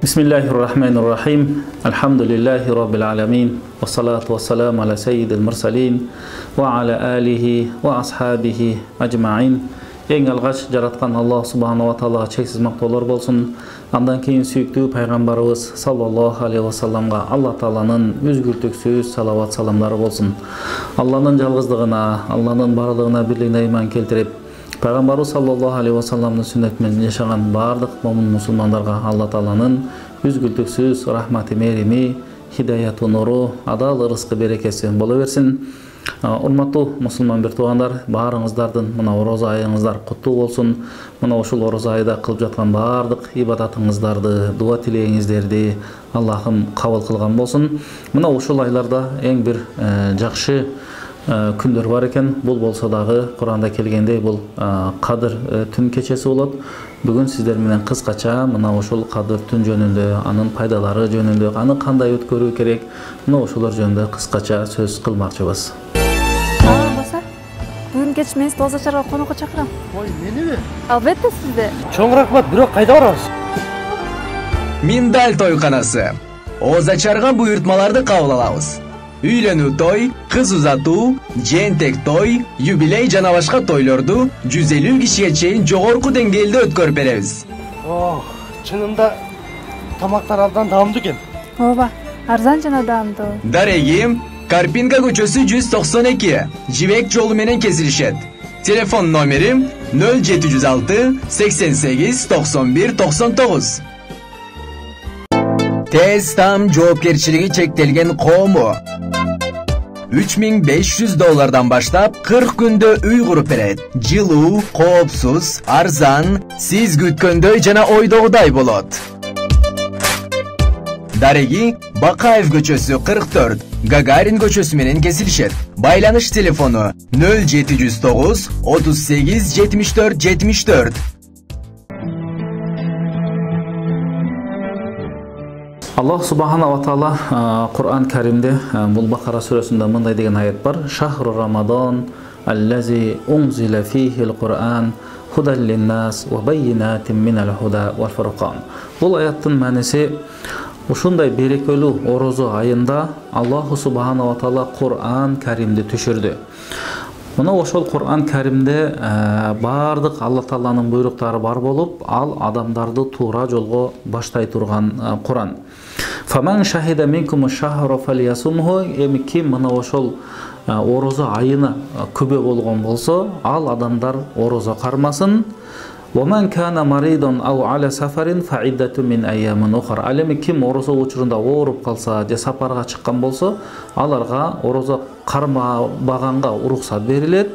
Bismillahirrahmanirrahim. Alhamdulillahi rabbil alamin. Wassalatu wassalamu ala sayyidil mursalin wa ala alihi wa ashabihi ajma'in. Eң алғаш жаратқан Аллах Субхану ва Тағалаға чексіз мақтаулар болсын. Андан кейін сүйікті пайғамбарымыз саллаллаху алейхи вассаламға Алла Тағаланың үзгілтіксіз салават саламдары болсын. Алланың жалғыздығына, Алланың барлығына бірлігіне иман келтіріп, пайғамбарымыз саллаллаху алейхи вассаламның сүннетімен жашаған барлық момын мұсылмандарға Алла Тағаланың үзгілтіксіз рахматы мерими, хидаяты нұры, адал рызқы берекесі бола берсін. Урматтуу мусулман бир туугандар, баарыңыздардын мына ораза айыңыздар куттуу болсун. Мына ушул ораза айда кылып жаткан баардык ибадатыңыздарды, дуа тилегиңиздерди Аллахым кабыл кылган болсун. Мына ушул айларда эң бир жакшы күндөр бар экен. Бул болсо дагы Куранда келгендей бул Кадыр түн кечеси болот. Бүгүн сиздер менен кыскача мына ушул Кадыр түн жөнүндө, анын пайдалары жөнүндө, аны кандай өткөрүү керек, мына ушулар жөнүндө кыскача сөз кылмакчыбыз. Бүгін кеш мен сізді Ооза Чарга конокко чакырам. Ой, мени? Албетте сизди. Чоң рахмат, бирок кайда барабыз? Миндаль тойканасы. Ооза Чарга буйртмаларды кабыл алабыз. Үйлөнүү той, кыз узатуу, жентек той, юбилей жана башка тойлорду 150 кишиге чейин жогорку деңгээлде өткөрүп беребиз. Чынында тамактар абдан даамдуу экен. Ооба, арзан жана даамдуу. Дарегим, Карпинка көчөсү 192, Жибек жолу менен кесилишет. Телефон номерим 0706 88 91 99. Тез там жоопкерчилиги чектелген коому. $3500 баштап 40 күндө үй куруп берет. Жылуу, коопсуз, арзан, сиз күткөндөй жана ойдогудай болот. Дареги, Бакаев көчөсү 44, Гагарин көчөсү менен кесилишет. Байланыш телефону 0709 38 74 74. Аллах Субхана ва Таала Кур'ан Каримде бул Бакара сүрөсүндө мындай деген аят бар. Шахру Рамадан аллази унзила фихил Кур'ан худан линнас ва баййинатин минал худа вал фуркан. Бул аяттын мааниси ушундай берекелүү орозо айында Аллах Субхана ва Таала Кур'ан Каримди түшүрдү. Мына ошол Кур'ан Каримде бардык Алла Тааланын буйруктары бар болуп, ал адамдарды туура жолго баштай турган Кур'ан. Фаман шахида минкум шахра фалиясумху, эми ким мына ошол орозо айына күбө болгон болсо, ал адамдар орозо кармасын. ومن كان مريضا أو على سفر فعدة من أيام أخرى. Алеми ким орозо учурунда ооруп калса же сапарга чыккан болсо, аларга орозо кармабаганга уруксат берилет.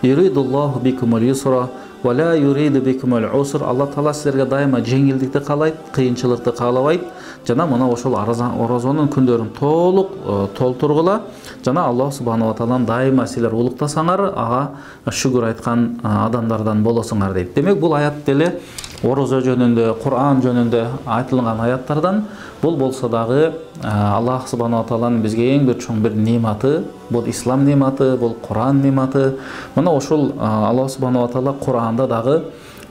Юридуллаху бикумул юсра ва ла юриду бикумул уср. Алла Таала силерге дайыма жеңилдикти каалайт, кыйынчылыкты каалабайт. Жана мына ошол орозонун күндөрүн толук толтургула. Жана Аллах Субхану ва Тааланы дайыма силер улуктасаңар, ага шүгүр айткан адамдардан болосуңар дейт. Демек бул аят деле орозо жөнүндө, Кур'ан жөнүндө айтылган аяттардан. Бул болсо дагы Аллах Субхану ва Тааланын бизге эң бир чоң бир нематы, бул ислам нематы, бул Кур'ан нематы. Мына ошол Аллах Субхану ва Таала Кур'анда дагы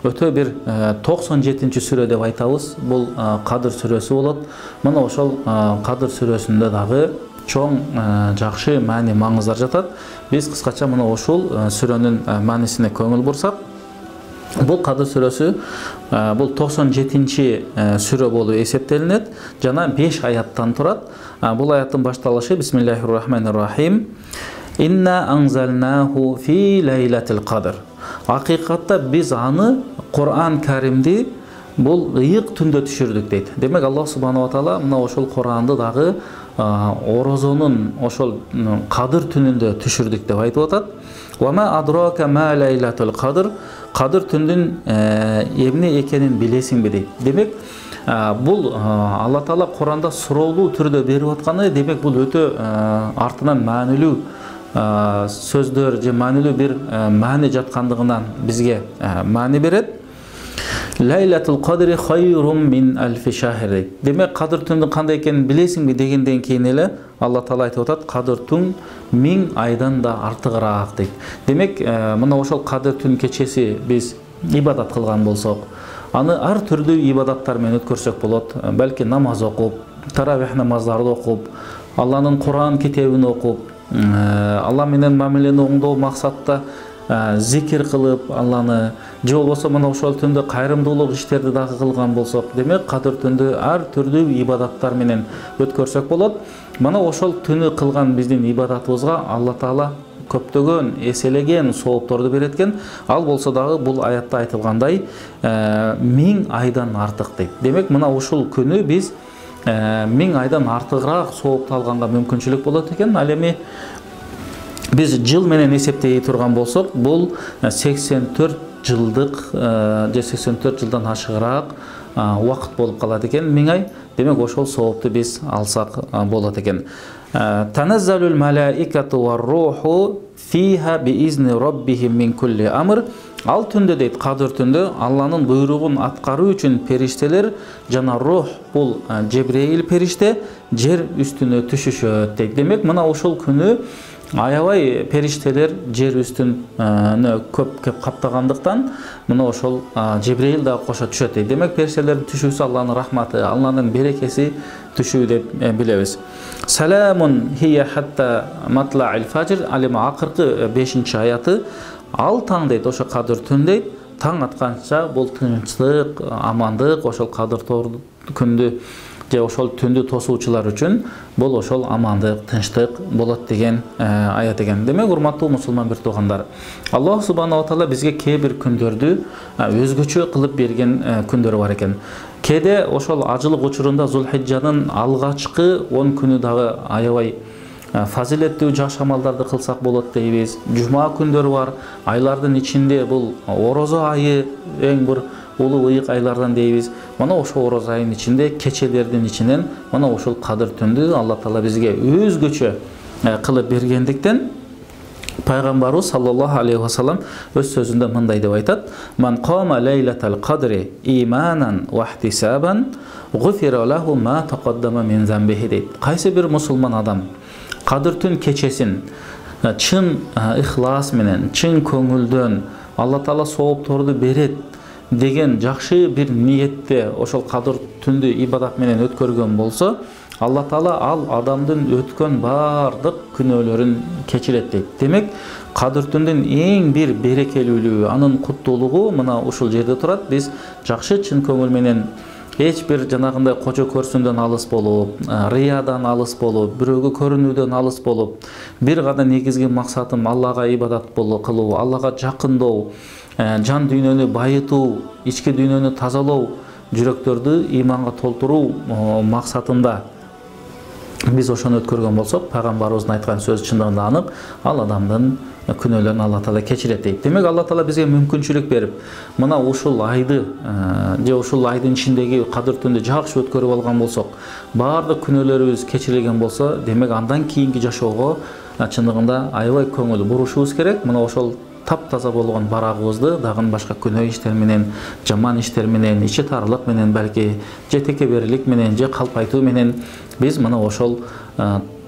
өтө бир 97-чи сүрө деп айтабыз. Бул Кадыр сүрөсү болот. Мына ошол Кадыр сүрөсүндө дагы чоң жакшы маани маңыздар жатат. Биз кыскача мына ошол сүрөнүн маанисине көңүл бурсак, бул Кадыр сүрөсү бул 97-чи сүрө болуп эсептелинет. Жана 5 аяттан турат. Бул аяттын башталышы Бисмиллахиррахманиррахим. Инна анзалнаху фи лейлатил кадр. Акыйкатта биз аны Кур'ан Каримди бул ыйык түндө түшүрдүк дейт. Демек Аллах Субхану ва Таала мына ошол Кур'анды дагы орозонун ошол Кадыр түнүндө түшүрдүк деп айтып атат. Ва ма адрака ма лейлатул кадр. Кадыр түндүн эмне экенин билесиңби дейт. Демек бул Алла Таала Кур'анда суроолуу түрдө берип атканы, демек бул өтө артынан маанилүү сөздөр же маанилүү бир маани жаткандыгынан бизге маани берет. Лейлатул кадри хайрум мин алфи шахр. Демек Кадыр түндүн кандай экенин билесиңби дегенден кийин эле Алла Таала айтып атат, Кадыр түн 1000 айдан да артыгыраак дейт. Демек мына ошол Кадыр түн кечеси биз ибадат кылган болсок, аны ар түрдүү ибадаттар менен өткөрсөк болот. Балки намаз окуп, таравих намаздарды окуп, Алланын Куран китебин окуп, Алла менен мамилени оңдоо максатта зикир кылып Алланы, же болбосо мына ошол түндө кайрымдуулук иштерди дагы кылган болсок, демек кадыр түндө ар түрдүү ибадаттар менен өткөрсөк болот. Мына ошол түнү кылган биздин ибадатыбызга Алла Таала көптөгөн эселеген соопторду берет экен. Ал болсо дагы бул аятта айтылгандай 1000 айдан артык дейт. Демек мына ушул күнү биз 1000 айдан артыгыраак соопту алганга мүмкүнчүлүк болот экен. Ал эми biz жыл менен эсептей турган болсок, бул 84 жылдык же 84 жылдан ашыгыраак убакыт болуп калат экен, 1000 ай. Демек ошол соопту биз алсак болот экен. Танаzzalul malaikatu war-ruhu fiha biizni rabbihim min kulli amr. Ал түндө дейт, кадыр түндө Алланын буйругун аткаруу үчүн периштелер жана рух, бул Жебреил периште жер үстүнө түшүшөт дейт. Демек мына ошол күнү аябай периштелер жер үстүнө көп каптагандыктан мына ошол Жебреил да кошо түшөт дейт. Демек периштелердин түшүүсү Алланын рахматы, Алланын берекеси түшүү деп билебиз. Саламун хия хатта матла'ил фажр. Ал эми акыркы 5-аяты ал таң дейт, ошо кадыр түн дейт, таң атканча бул тынчтык, амандык, ошол кадыр күндү же ошол түндү тосуучулар үчүн бул ошол амандык, тынчтык болот деген аят экен. Демек урматтуу мусулман бир туугандар, Аллах субханаху ва таала бизге кээ бир күндөрдү өзгөчө кылып берген күндөр бар экен. Кээде ошол ажылык учурунда Зулхижжанын алгачкы 10 күнү дагы аябай фазилеттүү жакшы амалдарды кылсак болот дейбиз. Жума күндөрү бар, айлардын ичинде бул орозо айы эң бир улуу ыйык айлардан дейбиз. Мына ошол орозо айынын ичинде кечелердин ичинен мына ошол кадыр түндү Алла Таала бизге өзгөчө кылып бергендиктен Пайгамбарыбыз саллаллаху алейхи ва саллам өз сөзүндө мындай деп айтат: "Ман қама лейлатал қадри иманан ва ихтисабан гуфира лаху ма тақаддама мин замбихи" дейт. Кайсы бир мусулман адам кадыр түн кечесин чын ихлас менен, чын көңүлдөн Алла Таала соопторду берет деген жакшы бир ниетте ошол кадыр түндү ибадат менен өткөргөн болсо, Алла Таала ал адамдын өткөн бардык күнөөлөрүн кечирет дейт. Демек, кадыр түндүн эң бир берекелүүлүгү, анын куттуулугу мына ушул жерде турат. Биз жакшы чын көңүл менен эч бир жанагындай кожо көрсүндөн алыс болуп, риядан алыс болуп, бирөөгө көрүнүүдөн алыс болуп, бир гана негизги максатым Аллага ибадат кылуу, Аллага жакындоо, жан дүйнөнү байытуу, ички дүйнөнү тазалоо, жүрөктөрдү иманга толтуруу максатында биз ошону өткөргөн болсок, Пайгамбарыбыздын айткан сөзү чындыгында анык, ал адамдын күнөөлөрүн Алла Таала кечирет дейт. Демек Алла Таала бизге мүмкүнчүлүк берип, мына ушул айды же ушул айдын ичиндеги кадыр түндү жакшы өткөрүп алган болсок, баардык күнөөлөрүбүз кечирилген болсо, демек андан кийинки жашоого чындыгында аябай көңүл бурушубуз керек. Мына ошол таптаза болгон барагыбызды дагы башка күнөө иштер менен, жаман иштер менен, ичи тарылык менен, балки же текеберлик менен, же калпайтуу менен биз мына ошол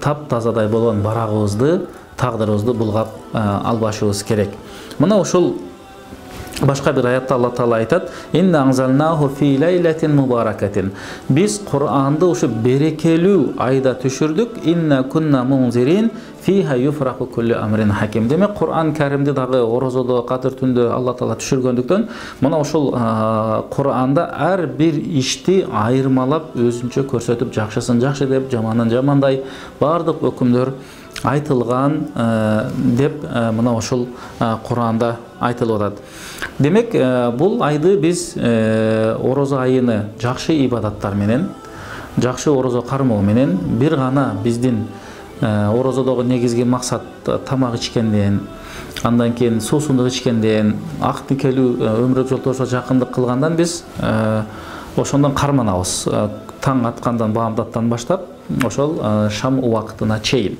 таптазадай болгон барагыбызды, тагдырыбызды булгап албашыбыз керек. Мына ошол башка бир аятта Алла Таала айтат: "Инна анзалнаху фи лейлатин мубаракатин." Биз Куранды ушу берекелүү айда түшүрдүк. Инна кунна мунзирин фиха юфраху кулли амрин хаким. Демек Куран Каримди дагы орозодо, кадыр түндө Алла Таала түшүргөндүктөн мына ошол Куранда ар бир ишти айырмалап өзүнчө көрсөтүп, жакшысын жакшы деп, жаманын жамандай баардык өкүмдөр айтылган деп мына ошол Куранда айтылып атат. Демек бул айды биз орозо айыны жакшы ибадаттар менен, жакшы орозо кармоо менен, бир гана биздин орозодогу негизги максат тамак ичкенден, андан кийин суусундук ичкенден, ак никелүү өмүрү жолдошко жакындык кылгандан биз ошондон карманабыз. Таң аткандан баамдаттан баштап ошол шам убакытына чейин.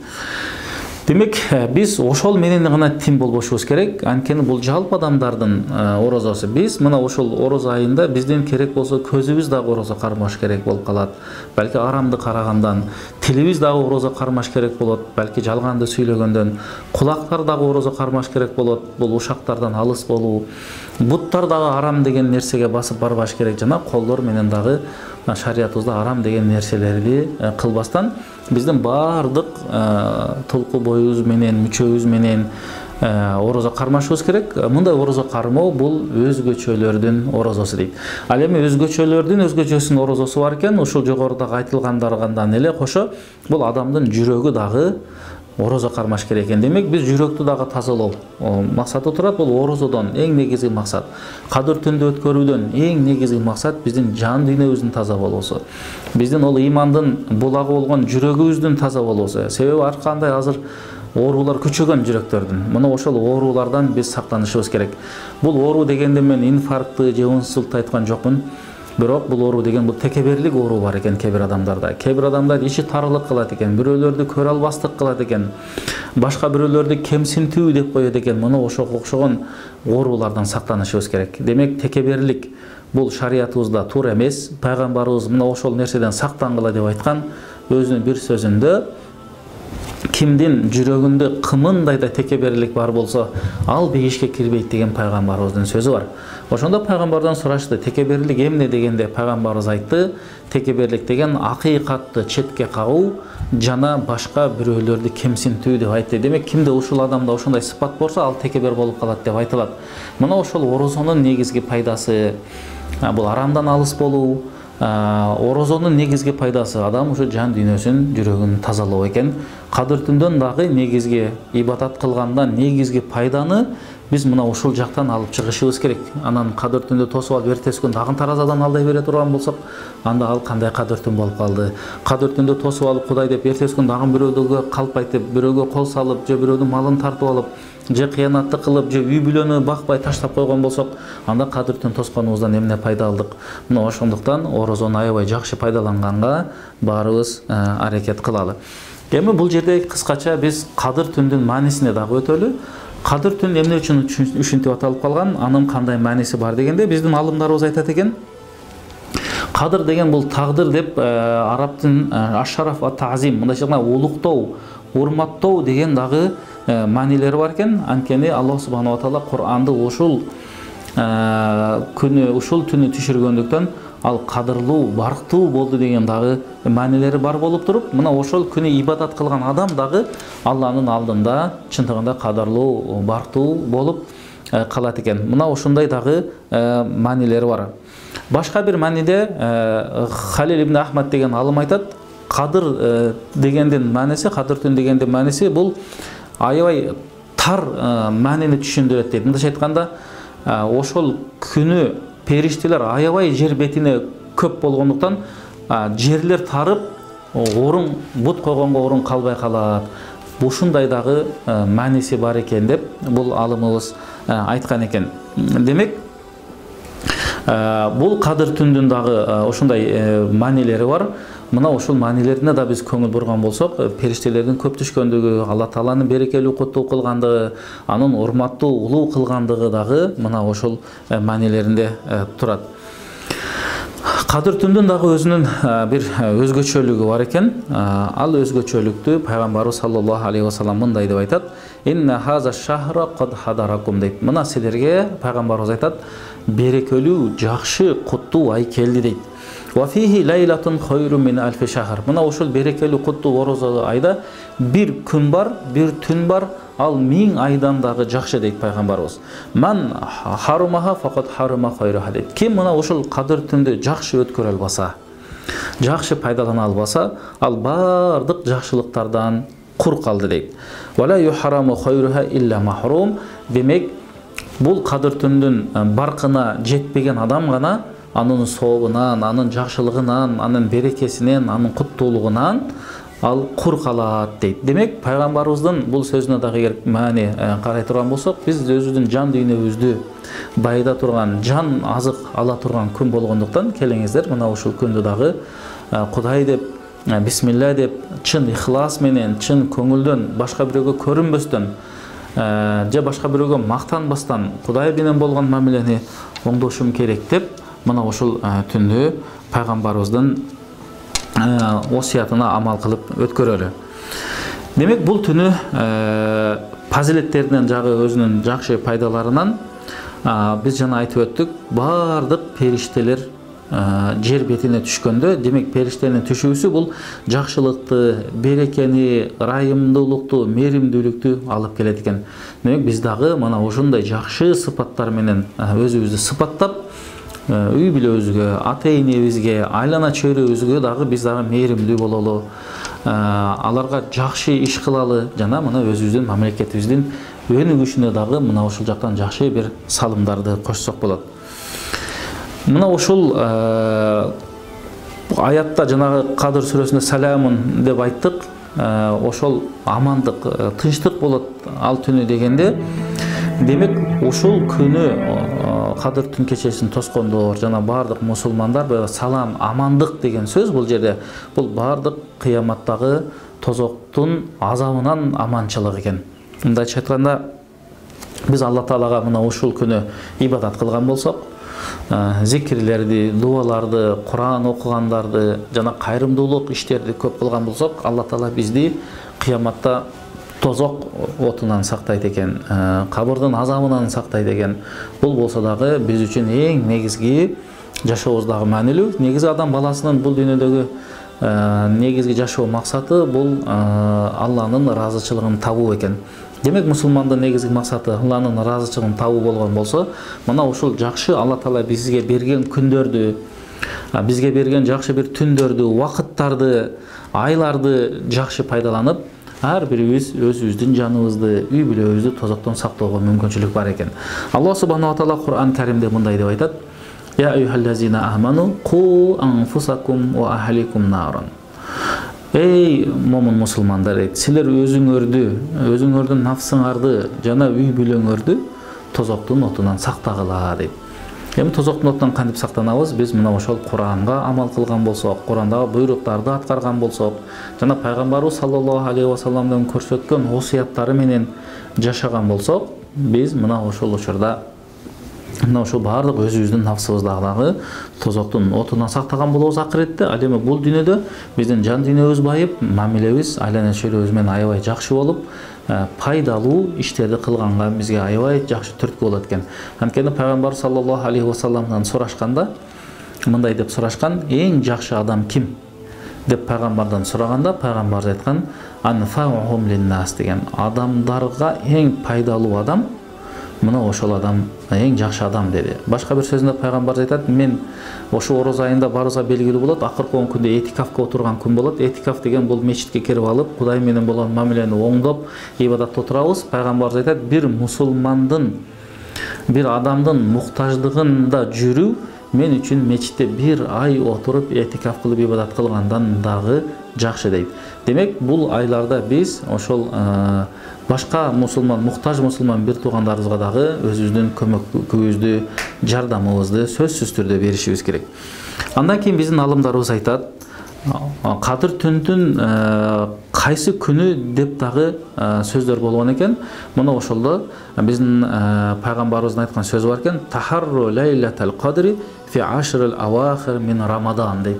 Демек, biz ошол менен гана тим болбошубуз керек. Анткени бул жалпы адамдардын орозосу. Biz мына ошол ороз айында биздин керек болсо көзүбүз дагы орозо кармаш керек болуп калат. Балки арамды карагандан, тилибиз дагы орозо кармаш керек болот. Балки жалганды сүйлөгөндөн, кулактар дагы орозо кармаш керек болот. Бул ушактардан алыс болуу, буттар дагы арам деген нерсеге басып барбаш керек. Жана колдор менен дагы шариятыбызда арам деген нерселерди кылбастан биздин баардык толку боюбуз менен, мүчөбүз менен орозо кармашыбыз керек. Мындай орозо кармоо бул өзгөчөлөрдүн орозосу дейт. Ал эми өзгөчөлөрдүн өзгөчөсүнүн орозосу бар экен. Ушул жогорудагы айтылгандардан эле кошо бул адамдын жүрөгү дагы орозо кармаш керек экен. Демек, биз жүрөктү дагы тазалоо максаты турат. Бул орозодон эң негизги максат. Кадыр түндү өткөрүүдөн эң негизги максат биздин жан дүйнөбүздүн таза болуусу. Биздин ол имандын булагы болгон жүрөгүбүздүн таза болуусу. Себеби ар кандай азыр оорулар күчөгөн жүрөктөрдүн. Мына ошол оорулардан биз сактанышыбыз керек. Бул оору дегенде мен инфарктты же инсультты айткан жокмун. Бирок бул оору деген бул текеберлик оору бар экен кээ бир адамдарда. Кээ бир адамдар ичи тарылык кылат экен, бирөөлөрдү көрө албастык кылат экен. Башка бирөөлөрдү кемсинтүү деп коет экен. Мына ошого окшогон оорулардан сактанышыбыз керек. Демек, текеберлик бул шариятыбызда туура эмес. Пайгамбарыбыз мына ошол нерседен сактангыла деп айткан. Өзүнүн бир сөзүндө кимдин жүрөгүндө кымындай да текеберлик бар болсо, ал бейишке кирбейт деген пайгамбарыбыздын сөзү бар. Ошондо пайгамбардан сурашты, текеберлик эмне дегенде пайгамбарыбыз айтты, текеберлик деген акыйкатты четке кагуу жана башка бирөөлөрдү кемсинтүү деп айтты. Демек, кимде ушул адамда ошондой сыпат болсо, ал текебер болуп калат деп айтылат. Мына ошол орозонун негизги пайдасы бул арамдан алыс болуу. Орозонун негизги пайдасы адам ушу жан дүйнөсүн, жүрөгүн тазалоо экен. Кадыр түндөн дагы негизги ибадат кылгандан негизги пайданы биз мына ушул жактан алып чыгышыбыз керек. Анан кадыр түндө тосуп алып эртеси күн дагы таразадан алдай бере турган болсок, анда ал кандай кадыр түн болуп калды? Кадыр түндө тосуп алып Кудай деп эртеси күн дагы бирөөгө калп айтып, бирөөгө кол салып, же бирөөнүн малын тартып алып, же кыянатты кылып, же үй бүлөнү бакпай таштап койгон болсок, анда кадыр түн тосконубуздан эмне пайда алдык? Мына ошондуктан орозону аябай жакшы пайдаланганга баарыбыз аракет кылалы. Эми бул жерде кыскача биз кадыр түндүн маанисине дагы өтөлү. Кадыр түн эмне үчүн ушинтип аталып калган, анын кандай мааниси бар дегенде биздин алымдарыбыз айтат экен. Кадыр деген бул тагдыр деп арабтын ашараф ва таъзим, мындайча улуктоо, урматтоо деген дагы маанилери бар экен. Анткени Аллах субханаху ва таала Кур'анды ушул күнү, ушул түнү түшүргөндүктөн ал кадырлуу, барктуу болду деген дагы маанилери бар болуп туруп, мына ошол күнү ибадат кылган адам дагы Алланын алдында чындыгында кадырлуу, барктуу болуп калат экен. Мына ошондой дагы маанилери бар. Башка бир мааниде Халил ибн Ахмад деген алым айтат, кадыр дегендин мааниси, кадыр түн дегендин мааниси бул аябай тар маанини түшүндүрөт дейт. Мындайча айтканда, ошол күнү периштелер аябай жер бетине көп болгондуктан жерлер тарып, орун бут койгонго орун калбай калат. Ушундай дагы мааниси бар экен деп бул алымыбыз айткан экен. Демек, бул кадыр түндүн дагы ошондой маанилери бар. Мына ошол маанилерине да биз көңүл бурган болсок, периштелердин көп түшкөндүгү, Алла Тааланын берекелүү куттуу кылгандыгы, анын урматтуу, улуу кылгандыгы дагы мына ошол маанилеринде турат. Кадыр түндүн дагы өзүнүн бир өзгөчөлүгү бар экен. Ал өзгөчөлүктү пайгамбарыбыз саллаллаху алейхи ва саллям мындай деп айтат: "Инна хаза шахра кад хадаракум" дейт. Мына силерге пайгамбарыбыз айтат, берекелүү, жакшы, куттуу ай келди дейт. Вафихи лайлатун хойру мин альфи шахар. Мына ошол берекелүү куттуу орозо айда бир күн бар, бир түн бар, ал 1000 айдан дагы жакшы дейт пайгамбарыбыз. Ман харумаха факат харума хойруха дейт. Ким мына ошол кадыр түндү жакшы өткөрө албаса, жакшы пайдалана албаса, ал бардык жакшылыктардан кур калды дейт. Вала юхараму хойруха илля махрум. Демек, бул кадыр түндүн баркына жетпеген адам гана анын сообунан, анын жакшылыгынан, анын берекесинен, анын куттуулугунан ал кур калат дейт. Демек, пайгамбарыбыздын бул сөзүнө дагы эгер маани карай турган болсок, биз өзүбүздүн жан дүйнөбүздү байыта турган, жан азык ала турган күн болгондуктан келиңиздер мына ушул күндү дагы Кудай деп бисмилля деп чын ихлас менен, чын көңүлдөн, башка бирөөгө көрүнбөстөн, же башка бирөөгө мактанбастан Кудай менен болгон мамилени оңдошум керек деп мына ушул түндү пайгамбарыбыздын осуятына амал кылып өткөрөлү. Демек бул түнү фазилеттеринен жагы өзүнүн жакшы пайдаларынан биз жана айтып өттүк, бардык периштелер жер бетине түшкөндө, демек периштенин түшүүсү бул жакшылыкты, берекени, ырайымдуулукту, мээримдүүлүктү алып келет экен. Демек биз дагы мына ошондой жакшы сыпаттар менен өзүбүздү сыпаттап, үй бүлөбүзгө, ата-энебизге, айлана чөйрөбүзгө дагы биз дагы мээримдүү бололу, аларга жакшы иш кылалы, жана мына өзүбүздүн мамлекетибиздин өнүгүшүнө дагы мына ушул жактан жакшы бир салымдарды кошсок болот. Мына ушул аятта жанагы Кадыр сүрөсүндө саламун деп айттык. Ошол амандык, тынчтык болот ал түнү дегенде, демек ушул күнү Кадыр түн кечесин тоскондор жана бардык мусулмандар салам, амандык деген сөз бул жерде бул бардык кыяматтагы тозоктун азабынан аманчылык экен. Мындайча айтканда, биз Алла Таалага мына ушул күнү ибадат кылган болсок, зикирлерди, дуаларды, Куран окугандарды жана кайрымдуулук иштерди көп кылган болсок, Алла Таала бизди кыяматта тозок отунан сактайт экен, кабырдын азабынан сактайт экен. Бул болсо дагы биз үчүн эң негизги жашообуздагы маанилүү. Негизи адам баласынын бул дүйнөдөгү негизги жашоо максаты бул Алланын ыраазычылыгын табуу экен. Демек мусулмандын негизги максаты Алланын ыраазычылыгын табуу болгон болсо, мына ушул жакшы Алла Таала бизге берген күндөрдү, бизге берген жакшы бир түндөрдү, убакыттарды, айларды жакшы пайдаланып, ар бирибиз өзүбүздүн жаныбызды, үй бүлөбүздү тозоктон сактоого мүмкүнчүлүк бар экен. Аллах субханаху ва таала Кур'ан Каримде мындай деп айтат: "Я айюхаллазина аману қу анфусакум ва ахликум наран." Эй момун мусулмандар, силер өзүңөрдүн нафсыңарды жана үй бүлөңөрдү тозоктун отунан сактагыла дейт. Эми тозоктун отунан кантип сактанабыз? Биз мына ошол Куранга амал кылган болсок, Курандагы буйруктарды аткарган болсок, жана пайгамбарыбыз саллаллаху алейхи ва салламдын көрсөткөн осуяттары менен жашаган болсок, биз мына ошол учурда мына ошол бардык өзүбүздүн нафсыбыздагы тозоктун отунан сактаган болобуз акыретте. Ал эми бул дүйнөдө биздин жан дүйнөбүз байып, мамилебиз айлана чөйрөбүз менен аябай жакшы болуп, пайдалуу иштерди кылганга бизге аябай жакшы түрткү болот экен. Анткени пайгамбар саллаллаху алейхи ва салламдан сурашканда мындай деп сурашкан: "Эң жакшы адам ким?" деп пайгамбардан сураганда, пайгамбар айткан: "Анфаухум линнас" деген. Адамдарга эң пайдалуу адам мына ошол адам эң жакшы адам деди. Башка бир сөзүндө пайгамбар айтат: "Мен ошо ороз айында барыбызга белгилүү болот, акыркы 10 күндө этикафка отурган күн болот. Этикаф деген бул мечитке кирип алып, Кудай менен болгон мамилени оңдоп, ибадатта отурабыз." Пайгамбар айтат: "Бир мусулмандын, бир адамдын муктаждыгында жүрүү мен үчүн мечитте бир ай отуруп этикаф кылып ибадат кылгандан дагы жакшы" дейт. Демек, бул айларда биз ошол башка мусулман, муктаж мусулман бир туугандарыбызга дагы өзүбүздүн көмөгүбүздү, жардамыбызды сөзсүз түрдө беришибиз керек. Андан кийин биздин алымдарыбыз айтат, Кадыр түндүн кайсы күнү деп дагы сөздөр болгон экен. Мына ошолдо биздин пайгамбарыбыздын айткан сөзү бар экен: "Тахарру лайлатал кадри фи ашрил авахир мин Рамадан" дейт.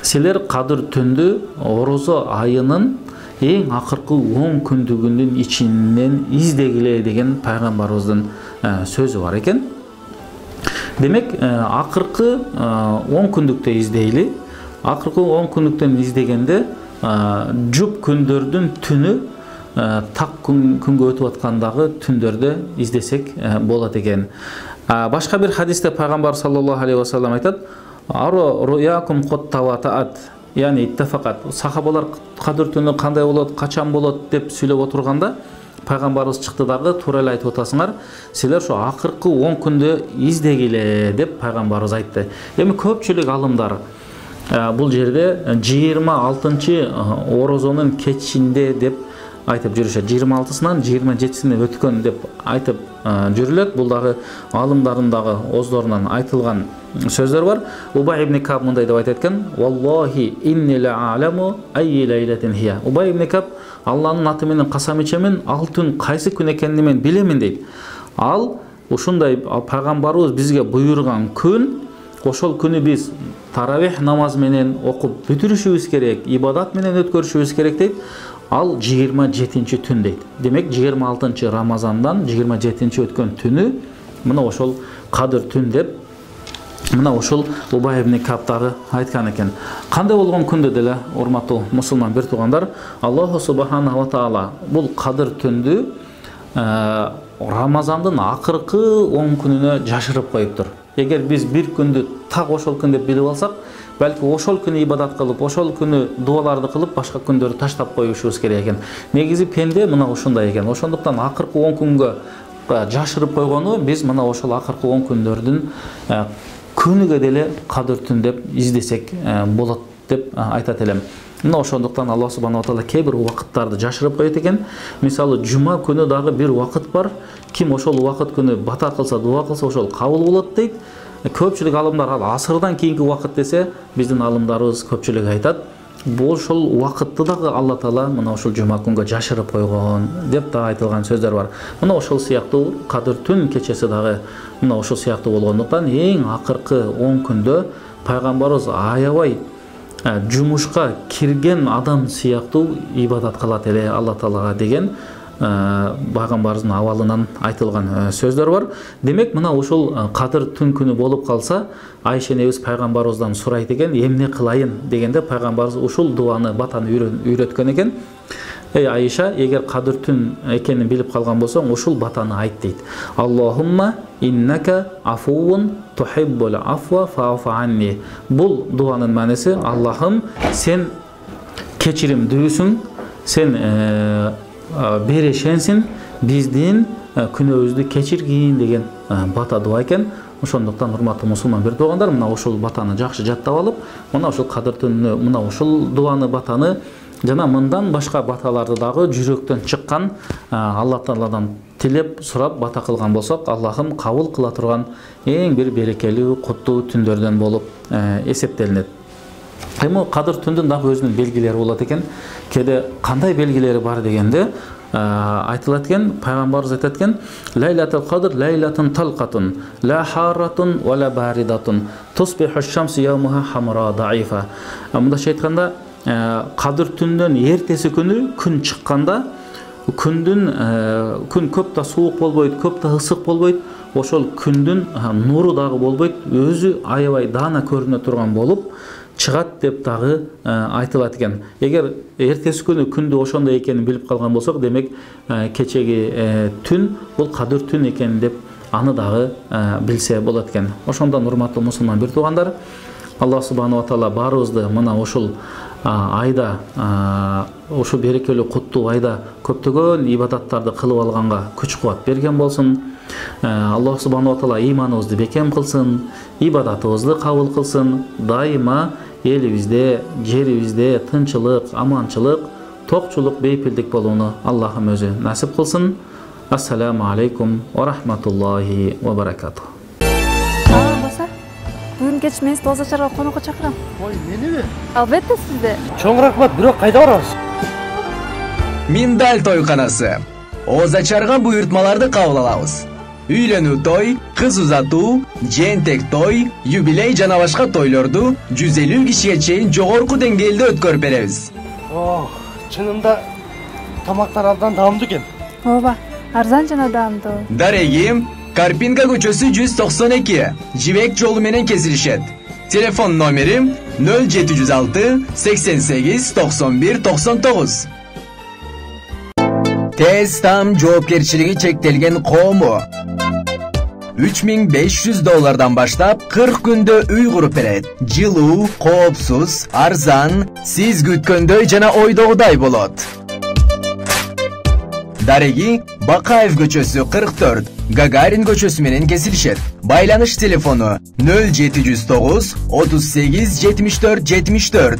Силер Кадыр түндү орозо айынын эң акыркы 10 күндүгүнүн ичинен издегиле деген пайгамбарыбыздын сөзү бар экен. Демек, акыркы 10 күндүктө издейли. Акыркы 10 күндүктөн издегенде жуп күндөрдүн түнү так күнгө өтүп аткандагы түндөрдө издесек болот экен. Башка бир хадисте пайгамбар саллаллаху алейхи ва саллам айтат: "Аро руякум коттаватаат", яни иттафакат. Сахабалар Кадыр түнү кандай болот, качан болот деп сүйлөп отурганда, пайгамбарыбыз чыкты дагы: "Туура эле айтып атасыңар, силер ошо акыркы 10 күндө издегиле" деп пайгамбарыбыз айтты. Эми көпчүлүк алымдар бул жерде 26-орозонун кечинде деп айтып жүрүшөт. 26-сынан 27-сине өткөн деп айтып жүрүлөт. Бул дагы алымдардын дагы оздорунан айтылган сөздөр бар. Убай ибн Каб мындай деп айтат экен: "Валлахи инни ла а'ламу айи лейлатин хия." Убай ибн Каб Алланын аты менен касам ичемин, ал түн кайсы күн экенин мен билемин дейт. Ал ушундай пайгамбарыбыз бизге буйруган күн, ошол күнү биз таравих намаз менен окуп бүтүрүшүбүз керек, ибадат менен өткөрүшүбүз керек дейт. Ал 27-чи түн дейт. Демек 26-чы Рамазандан 27-чи өткөн түнү мына ошол Кадыр түн деп мына ошол Убай ибн Каб дагы айткан экен. Кандай болгон күндө деле, урматтуу мусулман бир туугандар, Аллах субханаху ва таала бул Кадыр түндү Рамазандын акыркы 10 күнүнө жашырып коюптур. Эгер биз бир күндү так ошол күн деп билип алсак, балки ошол күнү ибадат кылып, ошол күнү дуаларды кылып, башка күндөрдү таштап коюшубуз керек экен. Негизи пенде мына ошондой экен. Ошондуктан акыркы 10 күнгө жашырып койгону биз мына ошол акыркы 10 күндөрдүн күнүгө деле Кадыр түн деп издесек болот деп айтат элем. Мына ошондуктан Аллах субханаху ва таала кээ бир убакыттарды жашырып коет экен. Мисалы жума күнү дагы бир убакыт бар. Ким ошол убакыт күнү бата кылса, дуа кылса, ошол кабыл болот дейт. Көпчүлүк алымдар ал асырдан кийинки убакыт десе, биздин алымдарыбыз көпчүлүк айтат, бул ошол убакытты дагы Алла таала мына ошол жума күнгө жашырып койгон деп да айтылган сөздөр бар. Мына ошол сыяктуу Кадыр түн кечеси дагы мына ошол сыяктуу болгондуктан эң акыркы 10 күндө пайгамбарыбыз аябай жумушка кирген адам сыяктуу ибадат кылат эле Алла таалага деген пайгамбарыбыздын абалынан айтылган сөздөр бар. Демек мына ошол Кадыр түн күнү болуп калса, Айша энебиз пайгамбарыбыздан сурайт экен, эмне кылайын дегенде пайгамбарыбыз ушул дуаны, батаны үйрөткөн экен. Эй Айша, эгер Кадыр түн экенин билип калган болсоң, ушул батаны айт дейт. Аллахумма иннака афуун тухиббул афва фа'фу анни. Бул дуанын маниси: Аллахым, сен кечиримдүүсүң, сен берешенсин, биздин күнөөбүздү кечиргин деген бата дуа экен. Ошондуктан урматтуу мусулман бир туугандар, мына ошол батаны жакшы жаттап алып, мына ошол Кадыр түнүнө мына ошол дуаны, батаны жана мындан башка баталарды дагы жүрөктөн чыккан Алла Тааладан тилеп, сурап бата кылган болсок, Аллахым кабыл кыла турган эң бир берекелүү, куттуу түндөрдөн болуп эсептелинет. Эми Кадыр түндүн дагы өзүнүн белгилери болот экен. Кеде кандай белгилери бар дегенде айтылат экен, пайгамбарыбыз айтат экен: "Лейлатул Кадр лейлатун талкатун, ла харатун ва ла баридатун, тусбиху аш-шамсу яумуха хамра даифа." Мындайча айтканда, Кадыр түндөн эртеси күнү күн чыкканда, күн көп да суук болбойт, көп да ысык болбойт. Ошол күндүн нуру дагы болбойт, өзү аябай даана көрүнө турган болуп чыгат деп дагы айтылат экен. Эгер эртеси күнү күндү ошондой экенин билип калган болсок, демек кечеги түн бул Кадыр түн экенин деп аны дагы билсе болот экен. Ошондон урматтуу мусулман бир туугандар, Аллах субханаху ва таала баарыбызды мына ошол айда, ошо берекелүү куттуу айда көптөгөн ибадаттарды кылып алганга күч кубат берген болсун. Аллах субханаху ва таала иманыбызды бекем кылсын, ибадатыбызды кабыл кылсын. Дайыма элибизде, жерибизде тынчылык, аманчылык, токчулук, бейпилдик болууну Аллахым өзү насип кылсын. Ассаламу алейкум ва рахматуллахи ва баракатух. Бүгүн кеч мен тоз ачарга конокко чакырам. Ой, мениби? Албетте сизди. Чоң рахмат, бирок кайда барабыз? Миндаль тойканасы. Оз ачарга буйртмаларды кабыл алабыз. Үйлөнүү той, кыз узатуу, жентек той, юбилей жана башка тойлорду 150 кишиге чейин жогорку деңгээлде өткөрүп беребиз. Чынында тамактар абдан даамдуу экен. Ооба, арзан жана даамдуу. Дарегим, Карпинка көчөсү 192, Жибек жолу менен кесилишет. Телефон номерим 0706 88 91 99. Тез там жоопкерчилиги чектелген коому. $3500 баштап 40 күндө үй куруп берет. Жылуу, коопсуз, арзан, сиз күткөндөй жана ойдогудай болот. Дареги, Бакаев көчөсү 44, Гагарин көчөсү менен кесилишет. Байланыш телефону 0709 38 74 74.